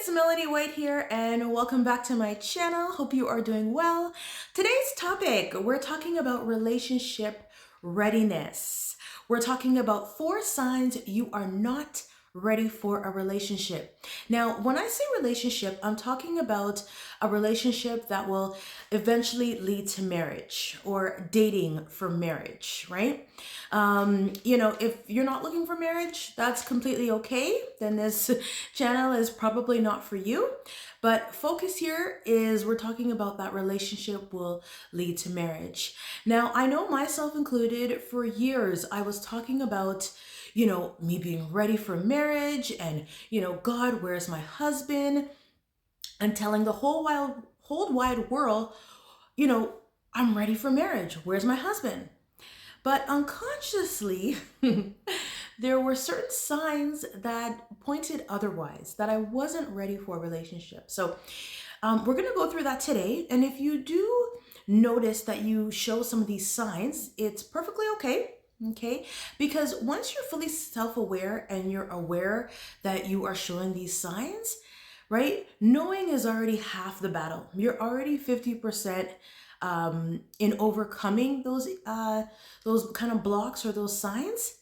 it's Melody White here, and welcome back to my channel. Hope you are doing well. Today's topic, we're talking about relationship readiness. We're talking about 4 signs you are not ready for a relationship. Now, when I say relationship, I'm talking about a relationship that will eventually lead to marriage or dating for marriage, right? If you're not looking for marriage, that's completely okay. Then this channel is probably not for you. But focus here is we're talking about that relationship will lead to marriage. Now, I know myself included, for years I was talking about me being ready for marriage and, God, where's my husband? And telling the whole wide world, you know, I'm ready for marriage. Where's my husband? But unconsciously, there were certain signs that pointed otherwise, that I wasn't ready for a relationship. So we're going to go through that today. And if you do notice that you show some of these signs, it's perfectly okay. Okay, because once you're fully self aware and you're aware that you are showing these signs, right? Knowing is already half the battle. You're already 50% in overcoming those kind of blocks or those signs,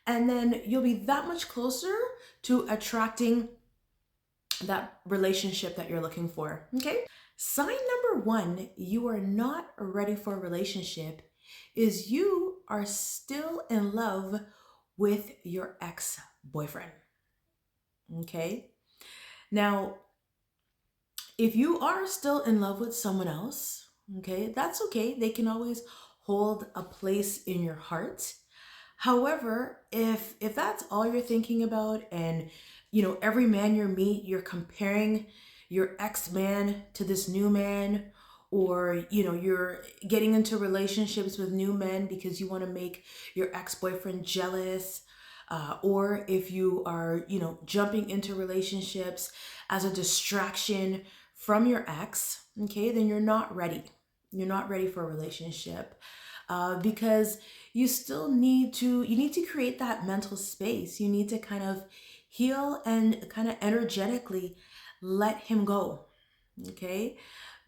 and then you'll be that much closer to attracting that relationship that you're looking for. Okay. Sign number 1, you are not ready for a relationship, is you are still in love with your ex-boyfriend. Okay. Now, if you are still in love with someone else, okay, that's okay. They can always hold a place in your heart. However, if that's all you're thinking about, and every man you meet, you're comparing your ex-man to this new man, or you're getting into relationships with new men because you want to make your ex-boyfriend jealous, or if you are jumping into relationships as a distraction from your ex, okay, then you're not ready. You're not ready for a relationship, because you still need to create that mental space. You need to kind of heal and kind of energetically let him go. Okay.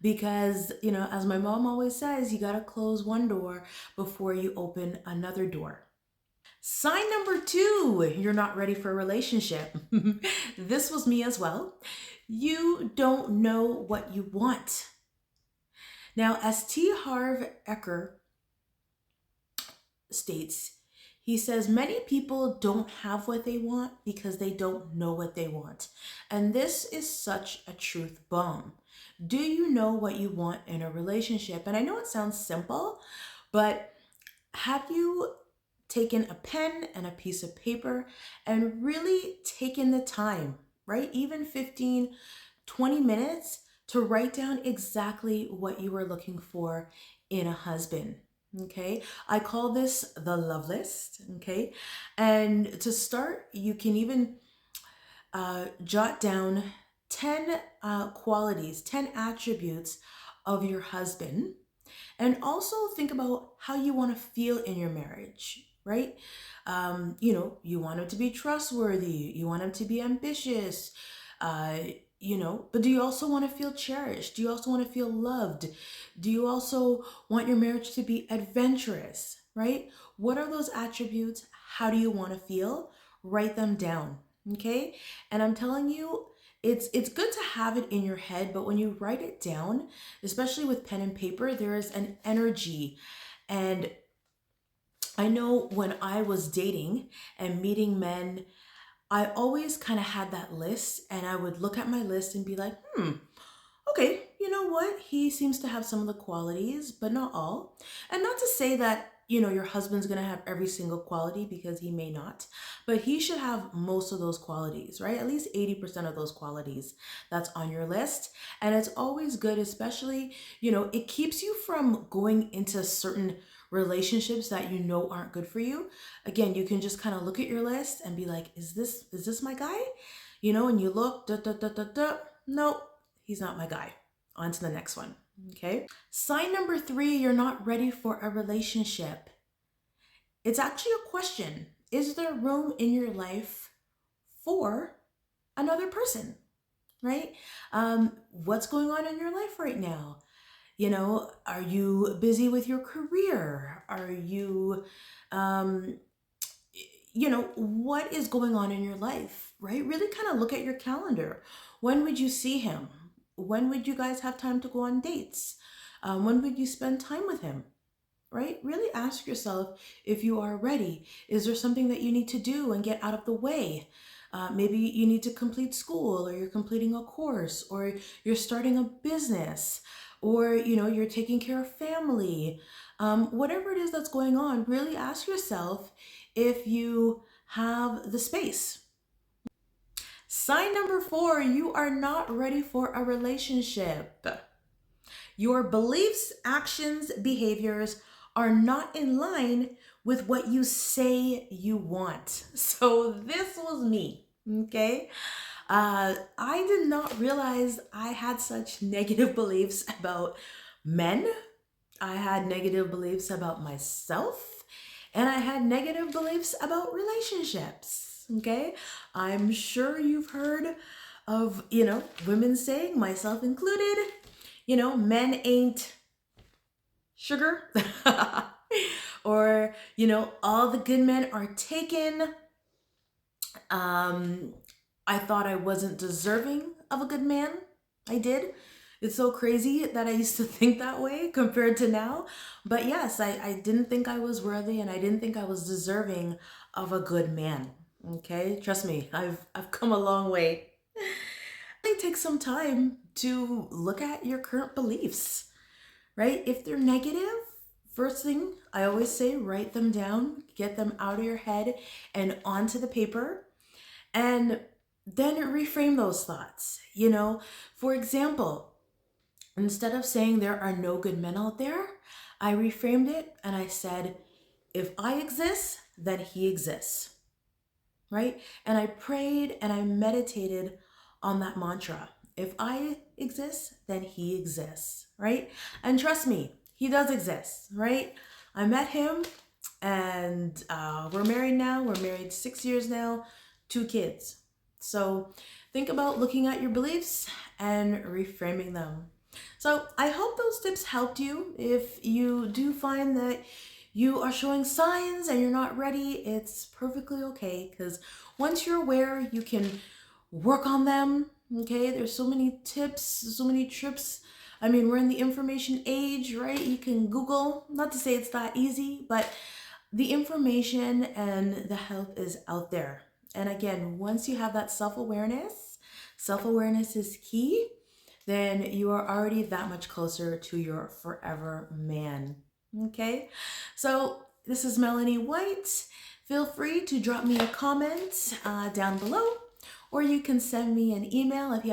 Because, as my mom always says, you got to close one door before you open another door. Sign number 2, you're not ready for a relationship. This was me as well. You don't know what you want. Now, as T. Harv Eker states, he says, many people don't have what they want because they don't know what they want. And this is such a truth bomb. Do you know what you want in a relationship? And I know it sounds simple, but have you taken a pen and a piece of paper and really taken the time, right? Even 15, 20 minutes to write down exactly what you are looking for in a husband. Okay, I call this the love list. Okay, and to start, you can even jot down 10 qualities, 10 attributes of your husband, and also think about how you want to feel in your marriage, right? You want him to be trustworthy, you want him to be ambitious, uh, but do you also want to feel cherished? Do you also want to feel loved? Do you also want your marriage to be adventurous, right? What are those attributes? How do you want to feel? Write them down, okay? And I'm telling you, it's good to have it in your head, but when you write it down, especially with pen and paper, there is an energy. And I know when I was dating and meeting men, I always kind of had that list, and I would look at my list and be like, okay, you know what? He seems to have some of the qualities, but not all. And not to say that, your husband's going to have every single quality, because he may not, but he should have most of those qualities, right? At least 80% of those qualities that's on your list. And it's always good, especially, it keeps you from going into certain relationships that aren't good for you. Again, you can just kind of look at your list and be like, is this my guy? And you look, nope, he's not my guy. On to the next one. Okay. Sign number 3, you're not ready for a relationship. It's actually a question. Is there room in your life for another person? right? What's going on in your life right now? Are you busy with your career? Are you, um, what is going on in your life, right? Really kind of look at your calendar. When would you see him? When would you guys have time to go on dates? When would you spend time with him? Right? Really ask yourself if you are ready. Is there something that you need to do and get out of the way? Maybe you need to complete school, or you're completing a course, or you're starting a business, or you're taking care of family. Whatever it is that's going on, really ask yourself if you have the space. Sign number 4, you are not ready for a relationship. Your beliefs, actions, behaviors are not in line with what you say you want. So this was me, okay? I did not realize I had such negative beliefs about men. I had negative beliefs about myself, and I had negative beliefs about relationships, okay? I'm sure you've heard of, women saying, myself included, men ain't sugar. Or, all the good men are taken. I thought I wasn't deserving of a good man. I did. It's so crazy that I used to think that way compared to now. But yes, I didn't think I was worthy, and I didn't think I was deserving of a good man. Okay? Trust me, I've come a long way. It takes some time to look at your current beliefs, right? If they're negative, first thing I always say, write them down, get them out of your head and onto the paper, and then reframe those thoughts. For example, instead of saying there are no good men out there, I reframed it and I said, if I exist, then he exists, right? And I prayed and I meditated on that mantra. If I exist, then he exists, right? And trust me, he does exist, right? I met him, and we're married now. We're married 6 years now, 2 kids. So think about looking at your beliefs and reframing them. So I hope those tips helped you. If you do find that you are showing signs and you're not ready, it's perfectly okay, because once you're aware, you can work on them. Okay, there's so many tips, so many trips. I mean, we're in the information age, right? You can Google, not to say it's that easy, but the information and the help is out there. And again, once you have that self-awareness is key, then you are already that much closer to your forever man. Okay, so this is Melanie White. Feel free to drop me a comment down below, or you can send me an email if you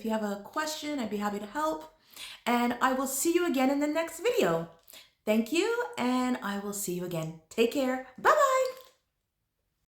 have a question. I'd be happy to help. And I will see you again in the next video. Thank you, and I will see you again. Take care. Bye-bye.